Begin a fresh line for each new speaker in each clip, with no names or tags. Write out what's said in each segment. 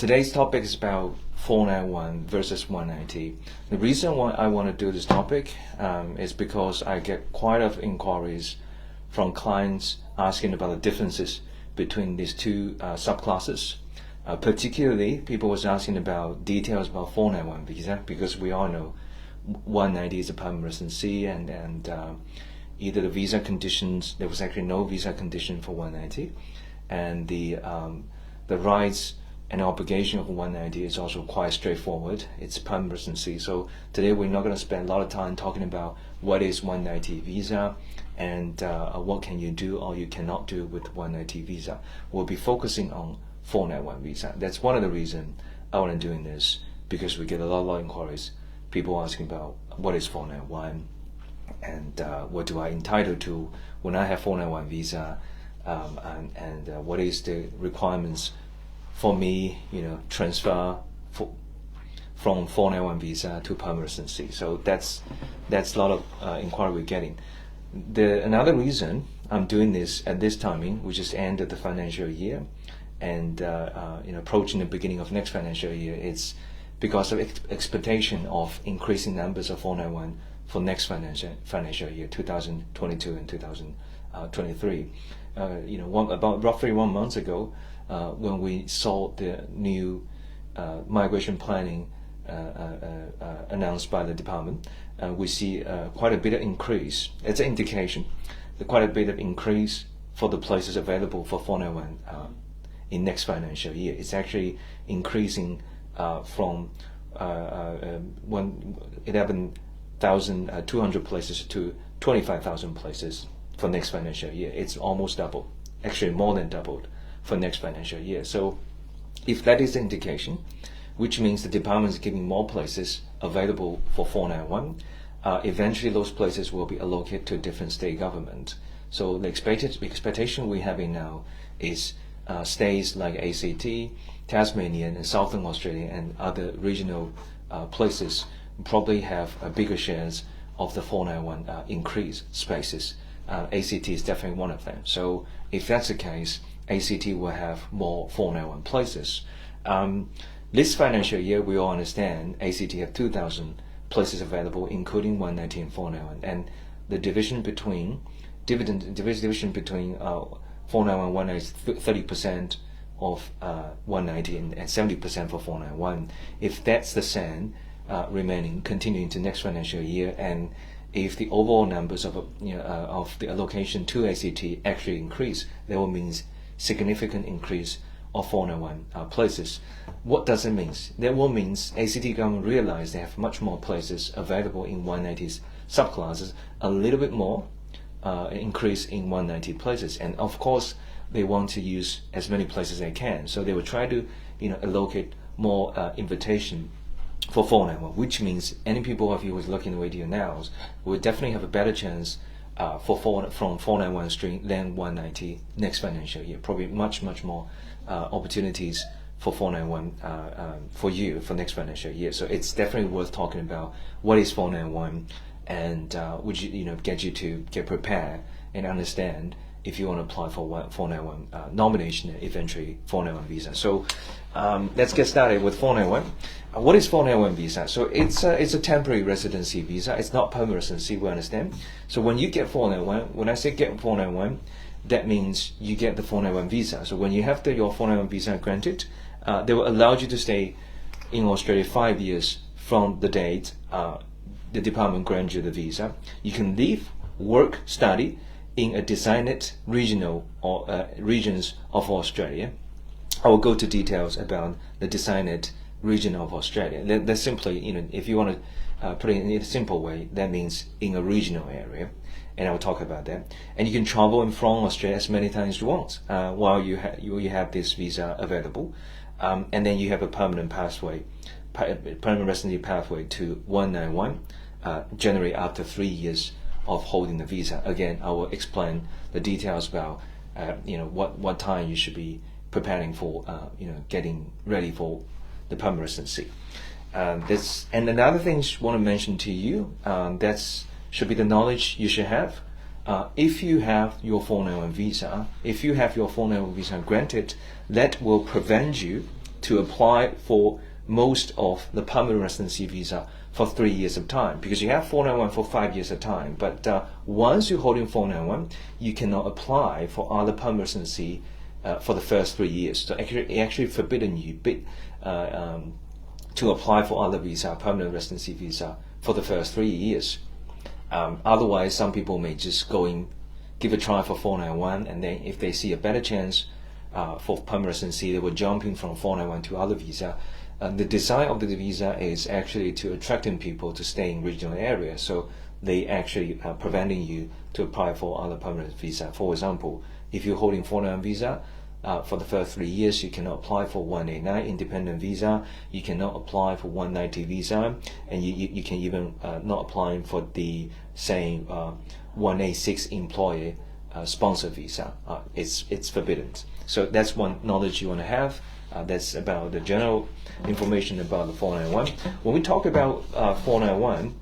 Today's topic is about 491 versus 190. The reason why I want to do this topic is because I get quite a lot of inquiries from clients asking about the differences between these two subclasses. Particularly, people was asking about details about 491 visa, because we all know 190 is a permanent residency, and either the visa conditions, there was actually no visa condition for 190, and the rights and obligation of 190 is also quite straightforward. It's permanent residency. So today we're not going to spend a lot of time talking about what is 190 visa and what can you do or you cannot do with 190 visa. We'll be focusing on 491 visa. That's one of the reasons I want to doing this, because we get a lot of inquiries. People asking about what is 491 and what do I entitled to when I have 491 visa, and what is the requirements for me, transfer from 491 visa to permanent residency. So that's a lot of inquiry we're getting. Another reason I'm doing this at this timing, which is end of the financial year, and approaching the beginning of next financial year, it's because of expectation of increasing numbers of 491 for next financial year, 2022 and 2023. About roughly 1 month ago, when we saw the new migration planning announced by the department, we see quite a bit of increase. It's an indication that quite a bit of increase for the places available for 491 in next financial year. It's actually increasing from 11,200 places to 25,000 places for next financial year. It's almost doubled, actually more than doubled for next financial year. So if that is the indication, which means the department is giving more places available for 491, eventually those places will be allocated to different state government. So the expectation we have now is states like ACT, Tasmania, and Southern Australia, and other regional places probably have bigger shares of the 491 increase spaces. ACT is definitely one of them. So if that's the case, ACT will have more 491 places. This financial year, we all understand ACT have 2,000 places available, including 190 and 491, and the division between 491 190 is 30% of 190 and 70% for 491. If that's the same remaining continuing to next financial year, and if the overall numbers of the allocation to ACT actually increase, that will mean significant increase of 491 places. What does it mean? That will mean ACT government realize they have much more places available in 190's subclasses, a little bit more increase in 190 places, and of course they want to use as many places as they can. So they will try to allocate more invitation for 491, which means any people of you who's looking at the video now will definitely have a better chance from 491 stream than 190 next financial year. Probably much more opportunities for 491 for you for next financial year. So it's definitely worth talking about what is 491, and would get you to get prepared and understand if you want to apply for 491 nomination, eventually 491 visa. So let's get started with 491. What is 491 visa? So it's a temporary residency visa. It's not permanent residency, we understand. So when you get 491, when I say get 491, that means you get the 491 visa. So when you have your 491 visa granted, they will allow you to stay in Australia 5 years from the date the department grants you the visa. You can live, work, study in a designated regional or regions of Australia. I will go to details about the designated region of Australia. That's simply, if you want to put it in a simple way, that means in a regional area, and I will talk about that. And you can travel in from Australia as many times as you want while you have this visa available, and then you have a permanent residency pathway to 191, generally after 3 years of holding the visa. Again, I will explain the details about what time you should be preparing for getting ready for the permanent residency. And another thing I want to mention to you, that should be the knowledge you should have. If you have your 491 visa, granted, that will prevent you to apply for most of the permanent residency visa for 3 years of time, because you have 491 for 5 years of time. But once you're holding 491, you cannot apply for other permanent residency for the first 3 years. So actually forbidden you to apply for other visa, permanent residency visa, for the first 3 years. Otherwise, some people may just give a try for 491, and then if they see a better chance for permanent residency, they will jump in from 491 to other visa. The design of the visa is actually to attracting people to stay in regional areas, so they actually are preventing you to apply for other permanent visa. For example, if you're holding 491 visa, for the first 3 years, you cannot apply for 189 independent visa, you cannot apply for 190 visa, and you can even not apply for the same 186 employer sponsor visa. It's forbidden. So that's one knowledge you want to have. That's about the general information about the 491. When we talk about 491,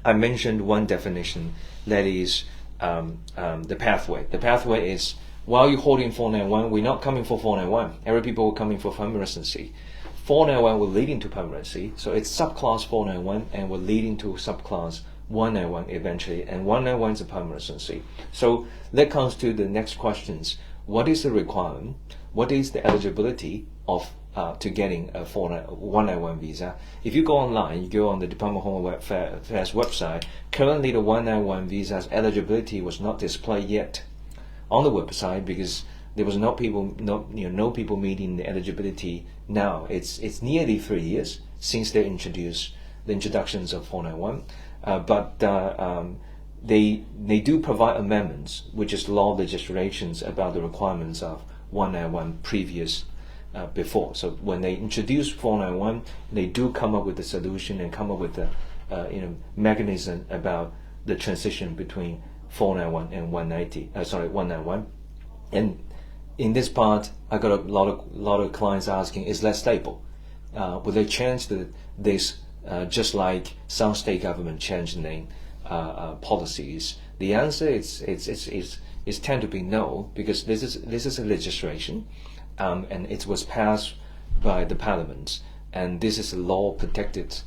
I mentioned one definition, that is the pathway. The pathway is, while you're holding 491, we're not coming for 491. Every people are coming for permanent residency. 491 will lead into permanent residency, so it's subclass 491 and will lead into subclass 191 eventually, and 191 is a permanent residency. So that comes to the next questions. What is the requirement? What is the eligibility of to getting a 191 visa? If you go online, you go on the Department of Home Affairs website, currently the 191 visa's eligibility was not displayed yet on the website, because there was no people meeting the eligibility now. It's nearly 3 years since they introduced the introductions of 491, but they do provide amendments, which is law legislations about the requirements of 191 previous before. So when they introduce 491, they do come up with a solution and come up with a mechanism about the transition between 491 and 191. And in this part, I got a lot of clients asking, is that stable? Will they change this just like some state government change name policies? The answer is tend to be no, because this is a legislation, and it was passed by the parliament, and this is a law protected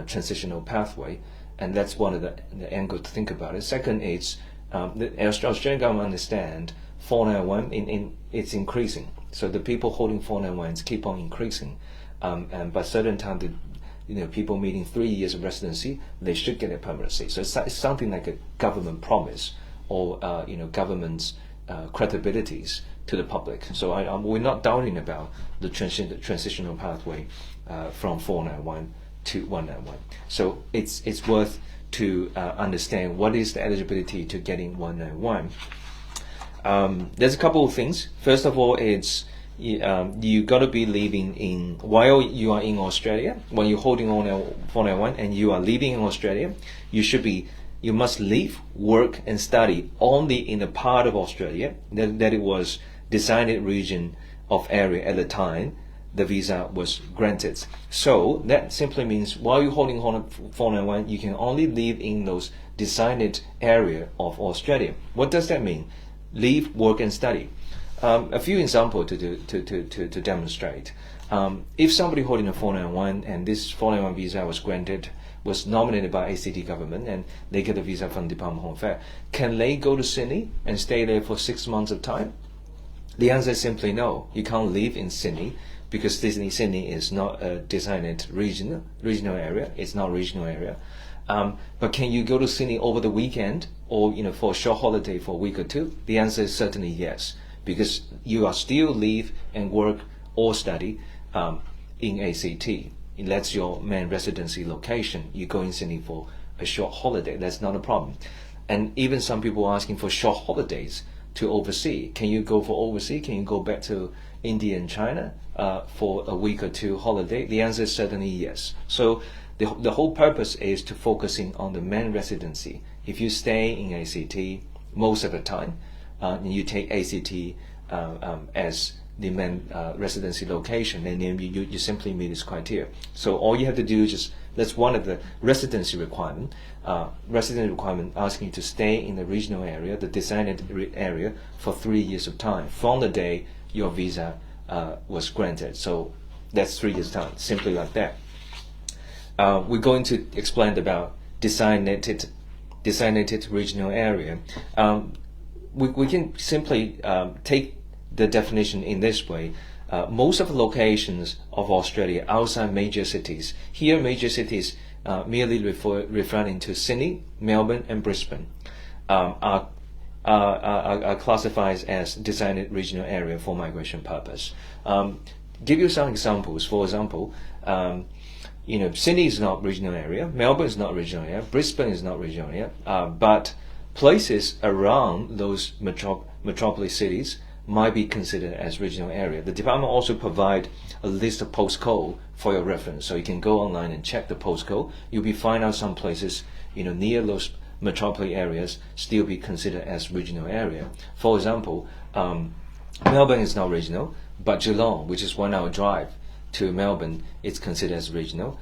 transitional pathway, and that's one of the angle to think about it. Second is the Australian government understand 491 it's increasing, so the people holding 491s keep on increasing, and by certain time people meeting 3 years of residency, they should get a permanency. So it's something like a government promise, or government's credibilities to the public. So we're not doubting about the transitional pathway from 491 to 191. So it's worth to understand what is the eligibility to getting 191. There's a couple of things. First of all, it's you got to be living while you are in Australia. When you're holding on 491 and you are living in Australia, you must live, work, and study only in a part of Australia that it was designated region of area at the time the visa was granted. So that simply means while you're holding 491, you can only live in those designated area of Australia. What does that mean? Live, work, and study. A few examples to demonstrate. If somebody holding a 491 and this 491 visa was nominated by ACT government, and they get a visa from the Department of Home Affairs, can they go to Sydney and stay there for 6 months of time? The answer is simply no. You can't live in Sydney, because Sydney is not a designated regional area. It's not a regional area. But can you go to Sydney over the weekend, or for a short holiday for a week or two? The answer is certainly yes, because you are still live and work or study in ACT. That's your main residency location. You go in Sydney for a short holiday. That's not a problem. And even some people are asking for short holidays to overseas. Can you go for overseas? Can you go back to India and China for a week or two holiday? The answer is certainly yes. So the whole purpose is to focusing on the main residency. If you stay in ACT most of the time, and you take ACT as the main residency location, and then you simply meet this criteria. So all you have to do is that's one of the residency requirement. Residency requirement asking you to stay in the regional area, the designated area, for 3 years of time from the day your visa was granted. So That's 3 years time, simply like that. We're going to explain about designated regional area. We can simply take the definition in this way. Most of the locations of Australia outside major cities, here major cities merely referring to Sydney, Melbourne, and Brisbane, are classified as designated regional area for migration purpose. Give you some examples. For example, Sydney is not regional area, Melbourne is not regional area, Brisbane is not regional area, but places around those metropolis cities might be considered as regional area. The department also provide a list of postcode for your reference, so you can go online and check the postcode. You'll be find out some places near those metropolis areas still be considered as regional area. For example, Melbourne is not regional, but Geelong, which is 1 hour drive to Melbourne, it's considered as regional.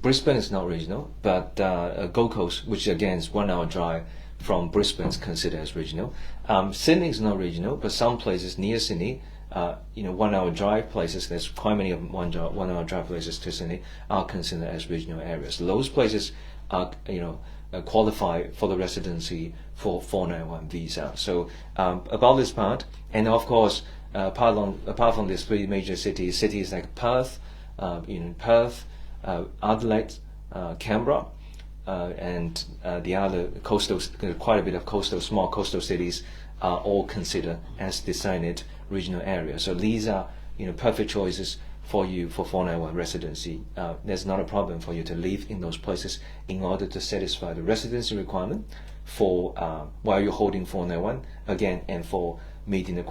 Brisbane is not regional, but Gold Coast, which again is 1 hour drive from Brisbane, is considered as regional. Sydney is not regional, but some places near Sydney, 1 hour drive places, there's quite many of them, 1 hour drive places to Sydney, are considered as regional areas. Those places are, qualify for the residency for 491 visa. So about this part, and of course, apart from these 3 major cities like Perth, Adelaide, Canberra, and the other coastal, quite a bit of small coastal cities are all considered as designated regional areas. So these are, perfect choices for you for 491 residency. There's not a problem for you to live in those places in order to satisfy the residency requirement for while you're holding 491 again, and for meeting the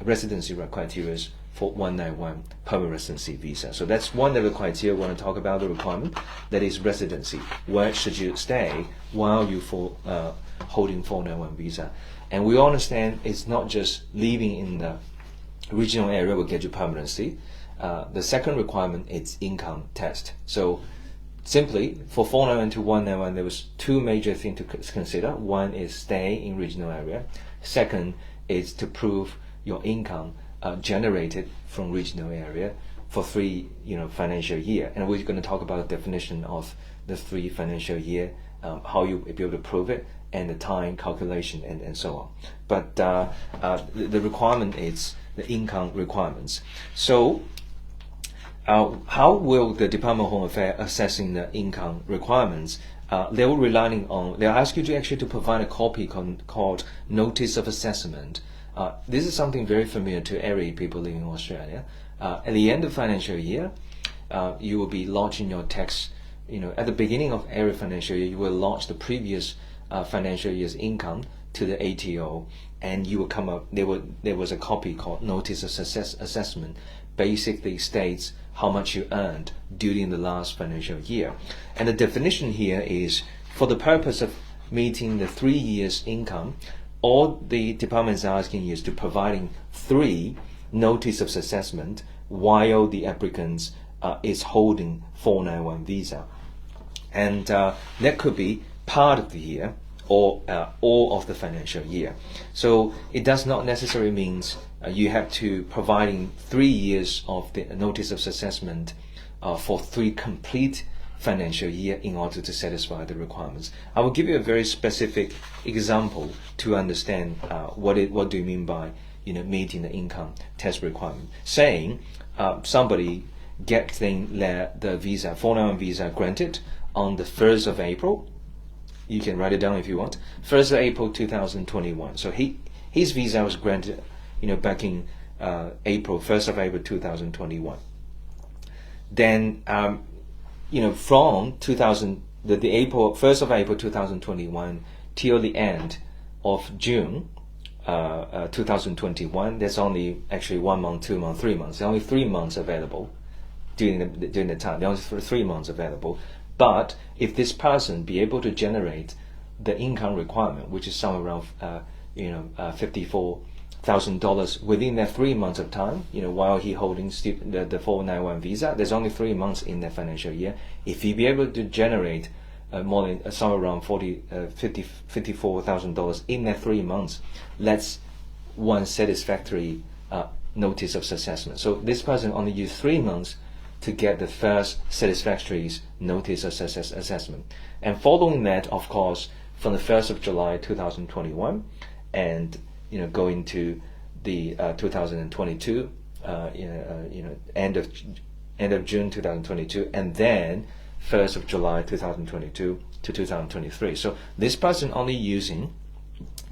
residency criteria for 191 permanent residency visa. So that's one of the criteria we want to talk about, the requirement, that is residency. Where should you stay while you holding 491 visa? And we understand it's not just living in the regional area will get you permanency. The second requirement is income test. So simply for 491 to 191, there was 2 major things to consider. One is stay in regional area. Second is to prove your income generated from regional area for 3 financial year. And we're going to talk about the definition of the 3 financial year, how you be able to prove it, and the time calculation, and so on. But the requirement is the income requirements. So how will the Department of Home Affairs assessing the income requirements? They'll ask you to actually provide a copy called Notice of Assessment. This is something very familiar to every people living in Australia. At the end of financial year, you will be lodging your tax. At the beginning of every financial year, you will lodge the previous financial year's income to the ATO, and you will come up. There was a copy called Notice of Assessment. Basically states how much you earned during the last financial year, and the definition here is for the purpose of meeting the 3 years income. All the department is asking you is to providing 3 notice of assessment while the applicant is holding 491 visa, and that could be part of the year or all of the financial year. So it does not necessarily means you have to providing 3 years of the notice of assessment for 3 complete financial year in order to satisfy the requirements. I will give you a very specific example to understand what do you mean by meeting the income test requirement. Saying somebody getting the visa 491 visa granted on the 1st of April. You can write it down if you want. 1st of April 2021. So his visa was granted back in April 1st of April 2021. Then from the April 1st of April 2021 till the end of June 2021, there's only actually 1 month, 2 months, 3 months. There are only 3 months available during the time. There are only 3 months available. But if this person be able to generate the income requirement, which is somewhere around $54,000 within that 3 months of time, while he holding the 491 visa, there's only 3 months in the financial year. If he be able to generate more than somewhere around $54,000 in that 3 months, that's one satisfactory notice of assessment. So this person only used 3 months to get the first satisfactory notice of assessment. And following that, of course, from the 1st of July 2021 and going to the 2022, end of June 2022, and then 1st of July 2022 to 2023. So this person only using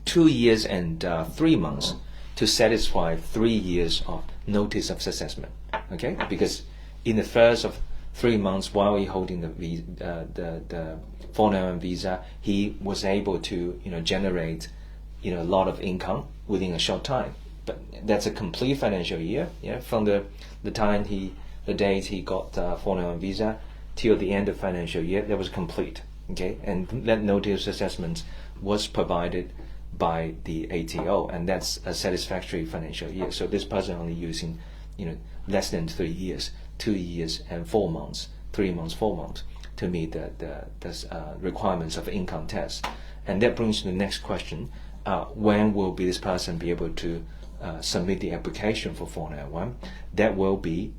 2 years and 3 months to satisfy 3 years of notice of assessment. Okay, because in the first of 3 months while he holding the 491 visa, he was able to generate a lot of income within a short time. But that's a complete financial year. From the date he got 491 visa till the end of financial year, that was complete. Okay, and that notice assessment was provided by the ATO, and that's a satisfactory financial year. So this person only using less than 3 years, 2 years and 4 months, 3 months, 4 months to meet the requirements of income test. And that brings to the next question: when will this person be able to submit the application for 491? That will be,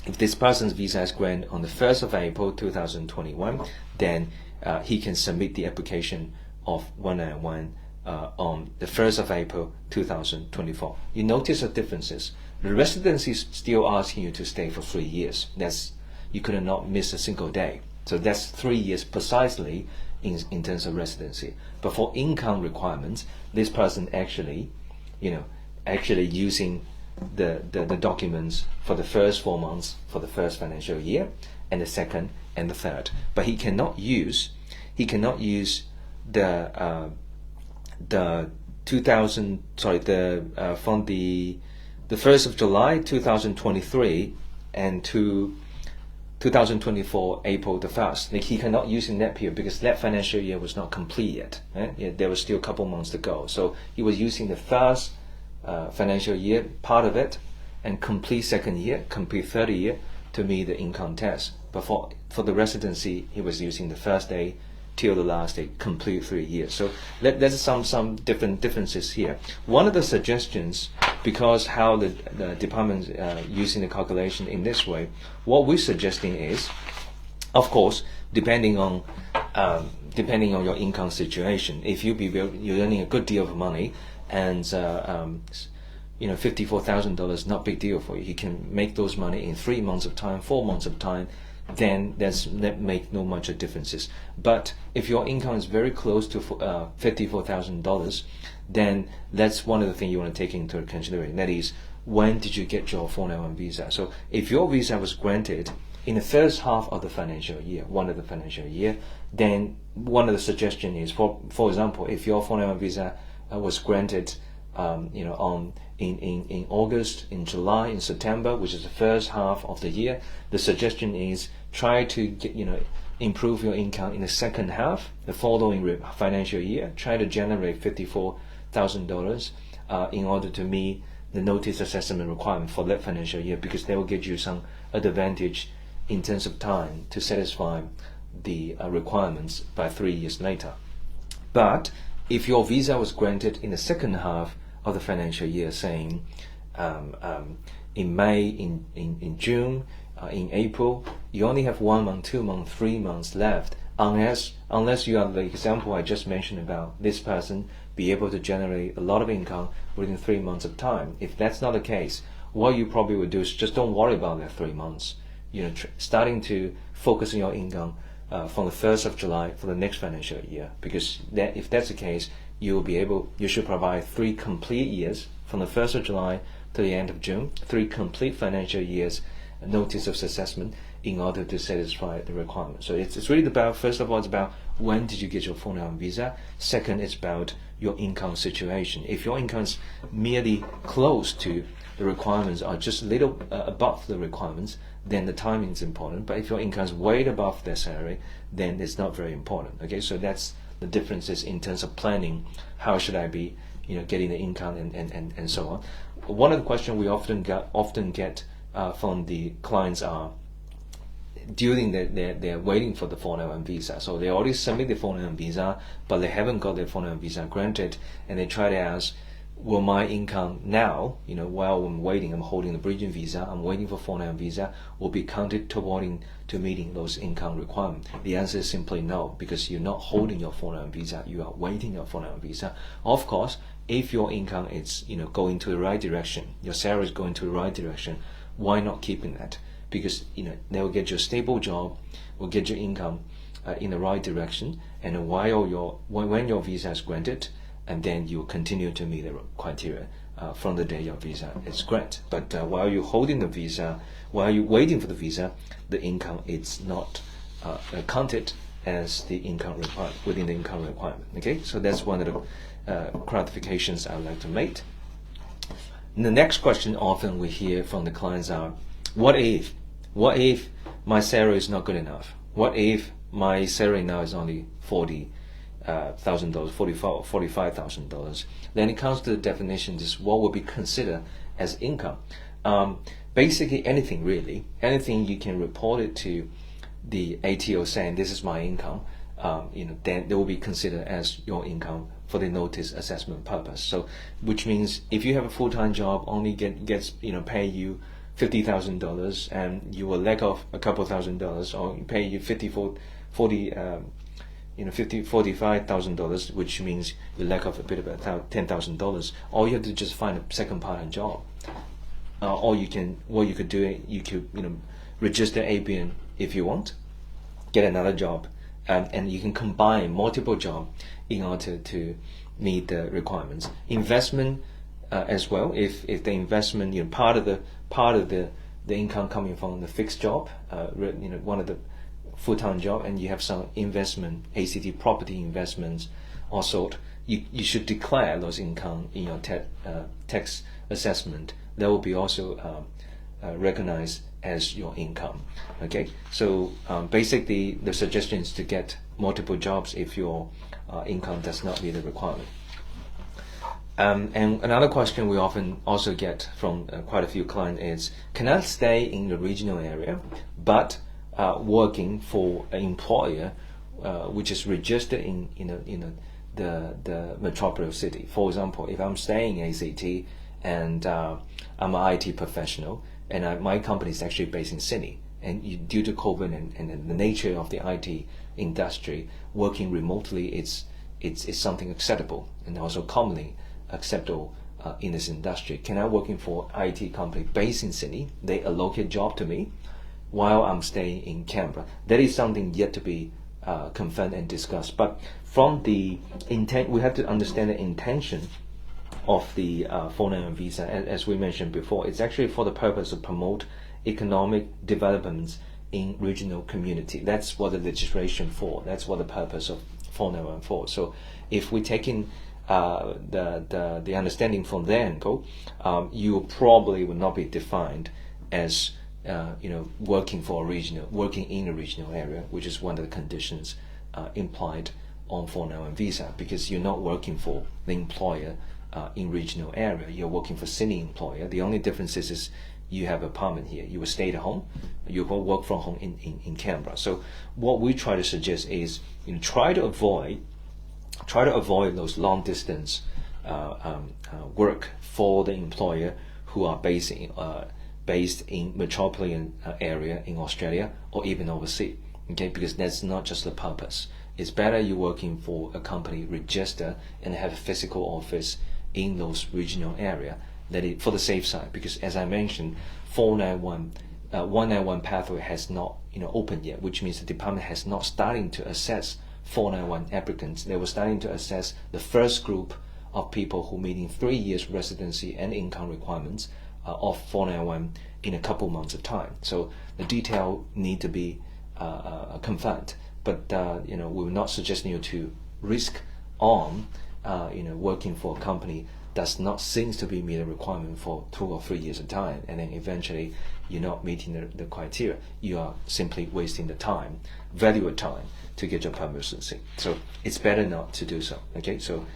if this person's visa is granted on the 1st of April 2021, then he can submit the application of 191 on the 1st of April 2024. You notice the differences. The residency is still asking you to stay for 3 years. You could not miss a single day. So that's 3 years precisely in terms of residency. But for income requirements, this person actually using the documents for the first 4 months for the first financial year, and the second and the third. But he cannot use from the 1st of July 2023 and to 2024 April the 1st. He cannot use in that period because that financial year was not complete yet. There was still a couple months to go. So he was using the first financial year, part of it, and complete second year, complete third year to meet the income test. But for the residency, he was using the first day till the last day, complete 3 years. So there's some differences here. One of the suggestions, because how the department's using the calculation in this way, what we're suggesting is, of course, depending on your income situation, if you're earning a good deal of money and $54,000 not big deal for you, you can make those money in 3 months of time, 4 months of time, then that make no much of differences. But if your income is very close to $54,000, then that's one of the things you want to take into consideration. That is, when did you get your 491 visa? So if your visa was granted in the first half of the financial year, then one of the suggestions is, for example, if your 491 visa was granted in August, in July, in September, which is the first half of the year, the suggestion is try to improve your income in the second half, the following financial year. Try to generate $54,000 in order to meet the notice assessment requirement for that financial year, because they will give you some advantage in terms of time to satisfy the requirements by 3 years later. But if your visa was granted in the second half of the financial year, saying in May, in June, in April, you only have 1 month, 2 months, 3 months left, unless you are the example I just mentioned about this person be able to generate a lot of income within 3 months of time. If that's not the case, what you probably would do is just don't worry about that 3 months. Starting to focus on your income from the 1st of July for the next financial year, because if that's the case, you should provide 3 complete years from the 1st of July to the end of June, 3 complete financial years notice of assessment in order to satisfy the requirement. So it's really about, first of all, it's about when did you get your 491 visa. Second, it's about your income situation. If your income is merely close to the requirements or just a little above the requirements, then the timing is important. But if your income is way above their salary, then it's not very important. Okay, so that's the differences in terms of planning. How should I be, getting the income and so on. One of the questions we often get from the clients are during they're waiting for the 491 visa. So they already submit the 491 visa, but they haven't got their 491 visa granted, and they try to ask, will my income now, while I'm waiting, I'm holding the bridging visa, I'm waiting for 491 visa, will be counted toward to meeting those income requirements? The answer is simply no, because you're not holding your 491 visa, you are waiting your 491 visa. Of course, if your income is going to the right direction, your salary is going to the right direction, why not keeping that? Because they will get you a stable job, will get your income in the right direction, and when your visa is granted, and then you continue to meet the criteria from the day your visa is granted. But while you're holding the visa, while you're waiting for the visa, the income is not counted as the income required within the income requirement. Okay, so that's one of the clarifications I would like to make. And the next question often we hear from the clients are, what if my salary is not good enough? What if my salary now is only $40,000, $45,000? Then it comes to the definition, just what would be considered as income. Basically anything really, anything you can report it to the ATO saying this is my income, then they will be considered as your income for the notice assessment purpose. So, which means if you have a full-time job, only gets pay you $50,000, and you will lack off a couple $1,000, or pay you $45,000, which means you lack off a bit of $10,000. All you have to just find a second part-time job. What you could do, you could register ABN if you want, get another job, and you can combine multiple jobs in order to meet the requirements. Investment as well. If the investment, part of the income coming from the fixed job, one of the full-time job, and you have some investment, ACT property investments, also you should declare those income in your tax assessment. That will be also recognized as your income. Okay, so basically the suggestion is to get multiple jobs if your income does not meet the requirement. And another question we often also get from quite a few clients is, can I stay in the regional area but working for an employer which is registered in the metropolis city? For example, if I'm staying in ACT and I'm an IT professional, and my company is actually based in Sydney, and due to COVID and the nature of the IT industry, working remotely it's something acceptable and also commonly acceptable in this industry. Can I working for IT company based in Sydney? They allocate job to me while I'm staying in Canberra. That is something yet to be confirmed and discussed. But from the intent, we have to understand the intention of the 491 visa. As we mentioned before, it's actually for the purpose of promote economic developments in regional community. That's what the legislation for. That's what the purpose of 491 for. So if we take in the understanding from their angle, you probably will not be defined as working in a regional area, which is one of the conditions implied on 491 visa, because you're not working for the employer in regional area. You're working for Sydney employer. The only difference is you have apartment here. You will stay at home. You will work from home in Canberra. So what we try to suggest is try to avoid those long distance work for the employer who are based in metropolitan area in Australia or even overseas. Okay, because that's not just the purpose. It's better you working for a company register and have a physical office in those regional area, for the safe side. Because as I mentioned, 191 pathway has not opened yet, which means the department has not starting to assess 491 applicants. They were starting to assess the first group of people who meeting 3 years residency and income requirements of 491 in a couple months of time. So the detail need to be confirmed. But we will not suggesting you to risk on working for a company does not seems to be meet a requirement for 2 or 3 years of time, and then eventually you're not meeting the criteria. You are simply wasting the time, valuable time, to get your permanency. So it's better not to do so. Okay, so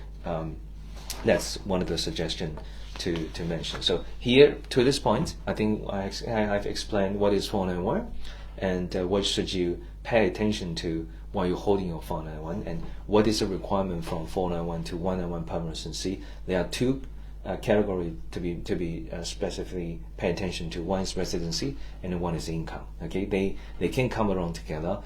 that's one of the suggestions to mention. So here to this point, I think I've explained what is 491 and what should you pay attention to while you're holding your 491, and what is the requirement from 491 to 191 permanency. There are two category to be specifically pay attention to. One is residency, and then one is income. Okay, they can come along together.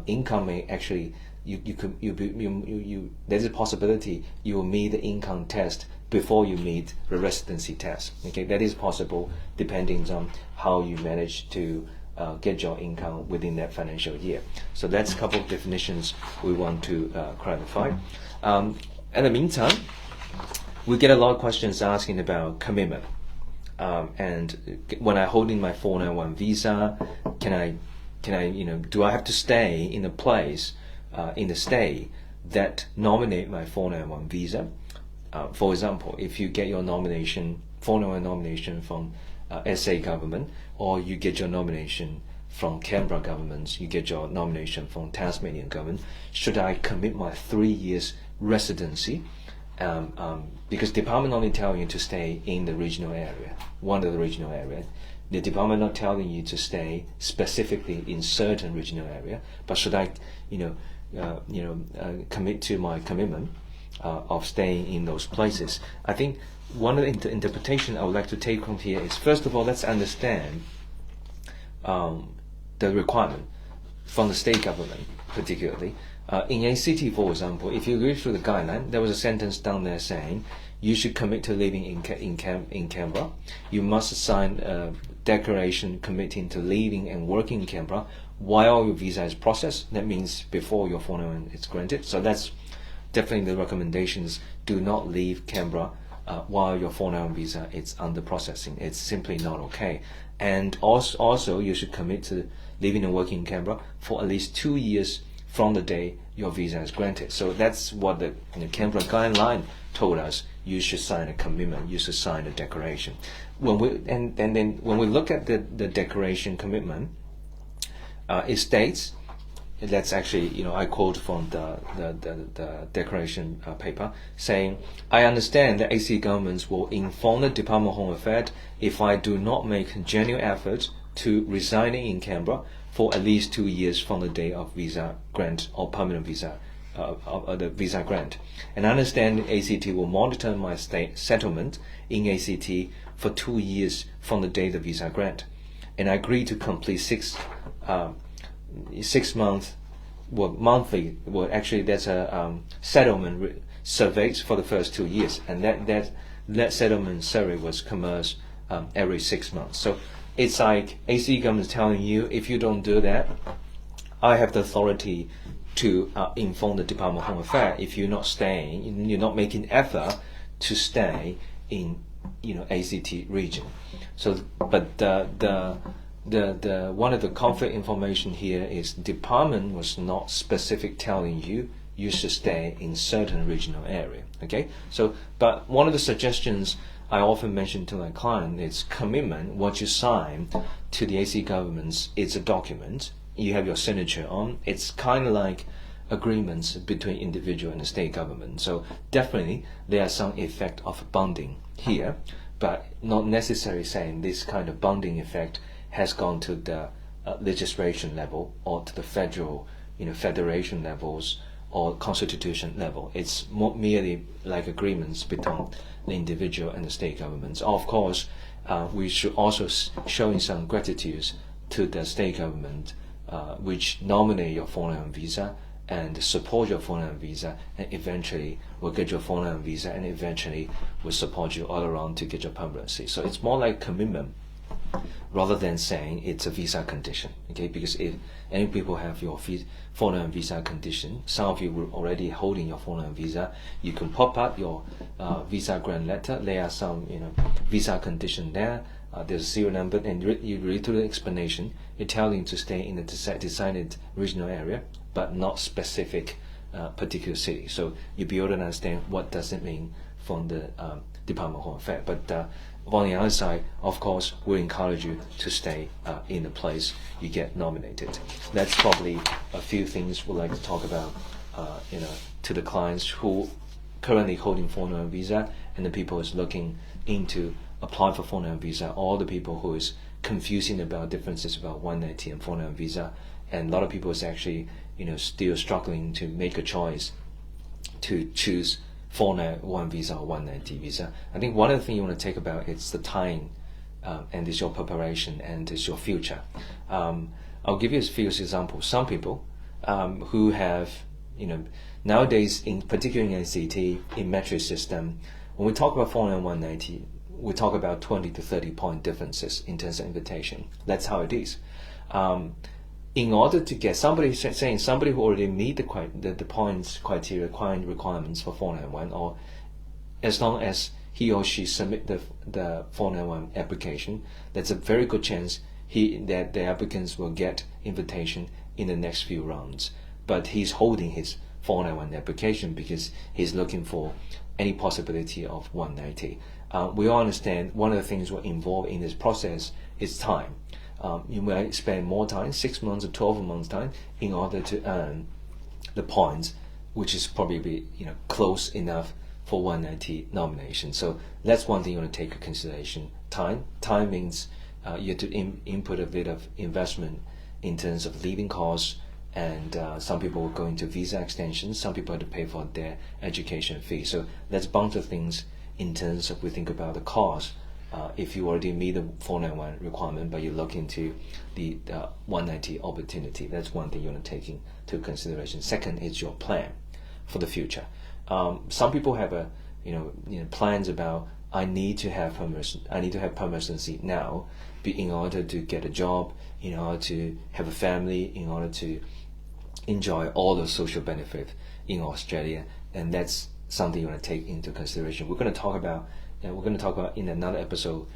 Income may actually there's a possibility you will meet the income test before you meet the residency test. Okay, that is possible depending on how you manage to get your income within that financial year. So that's a couple of definitions we want to clarify. In the meantime, we get a lot of questions asking about commitment. And when I hold in my 491 visa, can I, do I have to stay in a place in the state that nominate my 491 visa? For example, if you get your 491 nomination from SA government, or you get your nomination from Canberra government, you get your nomination from Tasmanian government, should I commit my 3 years residency? Because department only telling you to stay in the regional area, one of the regional areas. The department not telling you to stay specifically in certain regional area. But should I, commit to my commitment of staying in those places? I think one of the interpretation I would like to take from here is, first of all, let's understand the requirement from the state government, particularly. In ACT, for example, if you read through the guideline, there was a sentence down there saying you should commit to living in Canberra. You must sign a declaration committing to living and working in Canberra while your visa is processed. That means before your 491 is granted. So that's definitely the recommendations. Do not leave Canberra while your 491 visa is under processing. It's simply not okay. And also you should commit to living and working in Canberra for at least 2 years from the day your visa is granted. So that's what the Canberra guideline told us. You should sign a commitment. You should sign a declaration. Then when we look at the declaration commitment, it states, that's actually, I quote from the declaration paper, saying, I understand that AC governments will inform the Department of Home Affairs if I do not make genuine efforts to residing in Canberra for at least 2 years from the day of visa grant or permanent visa, the visa grant. And I understand ACT will monitor my state settlement in ACT for 2 years from the day of the visa grant. And I agree to complete 6 months, monthly. Actually, that's a settlement surveys for the first 2 years, and that settlement survey was commenced every 6 months. So it's like AC government is telling you, if you don't do that, I have the authority to inform the Department of Home Affairs if you're not staying, you're not making effort to stay in ACT region. So, but the one of the conflict information here is department was not specific telling you you should stay in certain regional area. Okay, so but one of the suggestions I often mention to my client is commitment. What you sign to the AC governments, it's a document you have your signature on. It's kind of like agreements between individual and the state government. So definitely there are some effect of bonding here, but not necessarily saying this kind of bonding effect has gone to the legislation level or to the federal, federation levels or constitution level. It's merely like agreements between the individual and the state governments. Of course, we should also showing some gratitude to the state government, which nominate your 491 visa and support your 491 visa, and eventually will get your 491 visa, and eventually will support you all around to get your permanency. So it's more like commitment rather than saying it's a visa condition. Okay, because if any people have your 491 visa condition, some of you were already holding your 491 visa, you can pop up your visa grant letter. There are some visa condition there. There's a serial number, and you read through the explanation. It tells you to stay in the designated regional area, but not specific particular city. So you'll be able to understand what does it mean from the Department of Home Affairs. But on the other side, of course, we encourage you to stay in the place you get nominated. That's probably a few things we'd like to talk about, to the clients who currently holding 491 visa, and the people who's looking into apply for 491 visa, all the people who is confusing about differences about 190 and 491 visa, and a lot of people is actually still struggling to make a choice to choose 491 visa or 190 visa. I think one of the things you want to take about is the time, and it's your preparation and it's your future. I'll give you a few examples. Some people who have, nowadays, in particular in NCT, in metric system, when we talk about 491 190, we talk about 20 to 30 point differences in terms of invitation. That's how it is. In order to get somebody who already meet the points criteria, requirements for 491, or as long as he or she submit the 491 application, that's a very good chance that the applicants will get invitation in the next few rounds. But he's holding his 491 application because he's looking for any possibility of 190. We all understand one of the things we're involved in this process is time. You might spend more time, 6 months or 12 months time, in order to earn the points, which is probably close enough for 190 nomination. So that's one thing you want to take into consideration. Time means you have to input a bit of investment in terms of living costs, and some people are going to visa extensions, some people have to pay for their education fee. So that's a bunch of things in terms of we think about the cost. If you already meet the 491 requirement, but you look into the 190 opportunity, that's one thing you want to take into consideration. Second is your plan for the future. Some people have plans about I need to have permanency now, in order to get a job, in order to have a family, in order to enjoy all the social benefit in Australia, and that's something you want to take into consideration. We're going to talk about in another episode,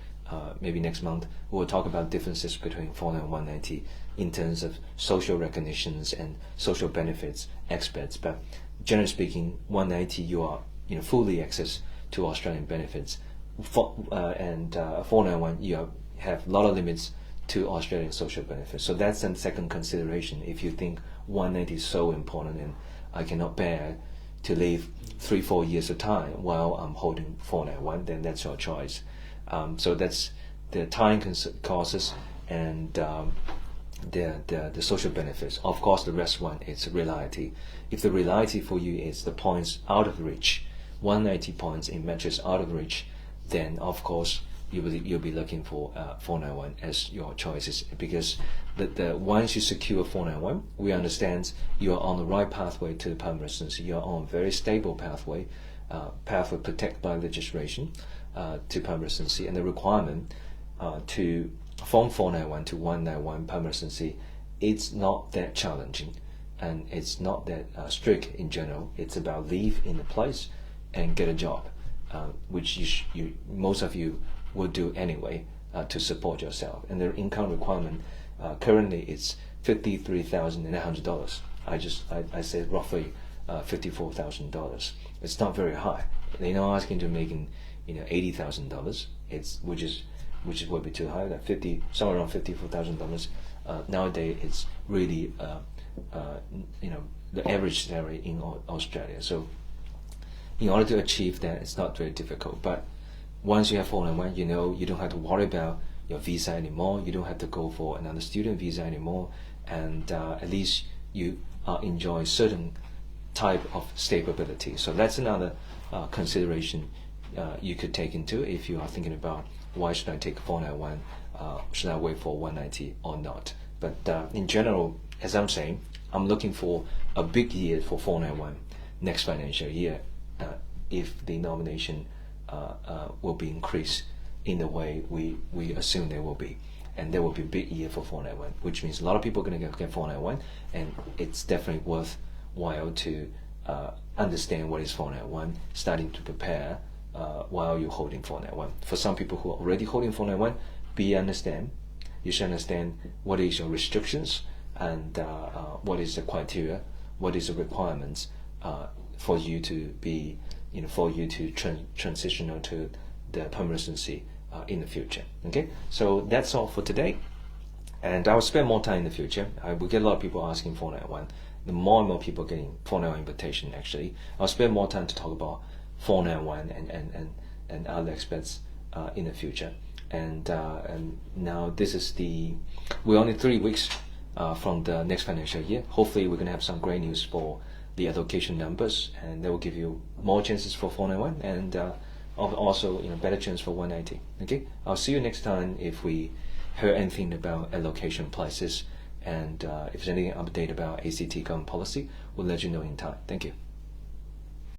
maybe next month. We'll talk about differences between 490 and 190 in terms of social recognitions and social benefits aspects. But generally speaking, 190 you are fully access to Australian benefits, and 491 you have a lot of limits to Australian social benefits. So that's the second consideration. If you think 190 is so important and I cannot bear to live 3-4 years of time while I'm holding 491, then that's your choice. So that's the time costs and the social benefits. Of course, the rest one is reality. If the reality for you is the points out of reach, 190 points in metrics out of reach, then of course you'll be looking for 491 as your choices, because the once you secure 491, we understand you are on the right pathway to the permanent residency. You are on a very stable pathway protected by legislation to permanent residency, and the requirement from 491 to 191 permanent residency, it's not that challenging, and it's not that strict in general. It's about live in a place and get a job, which most of you would do anyway to support yourself. And the income requirement currently it's $53,900. I said roughly $54,000. It's not very high. They're not asking to making $80,000. Which would be too high. That somewhere around $54,000 nowadays. It's really the average salary in Australia. So in order to achieve that, it's not very difficult. But once you have 491, you don't have to worry about your visa anymore. You don't have to go for another student visa anymore, and at least you enjoy certain type of stability. So that's another consideration you could take into if you are thinking about why should I take 491, should I wait for 190 or not. But in general, as I'm saying, I'm looking for a big year for 491 next financial year, if the nomination will be increased in the way we assume there will be. And there will be a big year for 491, which means a lot of people are going to get 491, and it's definitely worthwhile to understand what is 491, starting to prepare while you're holding 491. For some people who are already holding 491, you should understand what is your restrictions and what is the criteria, what is the requirements for you to be, for you to transition to the permanent residency in the future. Okay, so that's all for today, and I will spend more time in the future. I will get a lot of people asking 491. The more and more people getting 491 invitation, actually, I'll spend more time to talk about 491 and other aspects in the future. And now we're only 3 weeks from the next financial year. Hopefully we're going to have some great news for the allocation numbers, and that will give you more chances for 491 and also better chance for 190. Okay, I'll see you next time if we hear anything about allocation prices, and if there's any update about ACT government policy, we'll let you know in time. Thank you.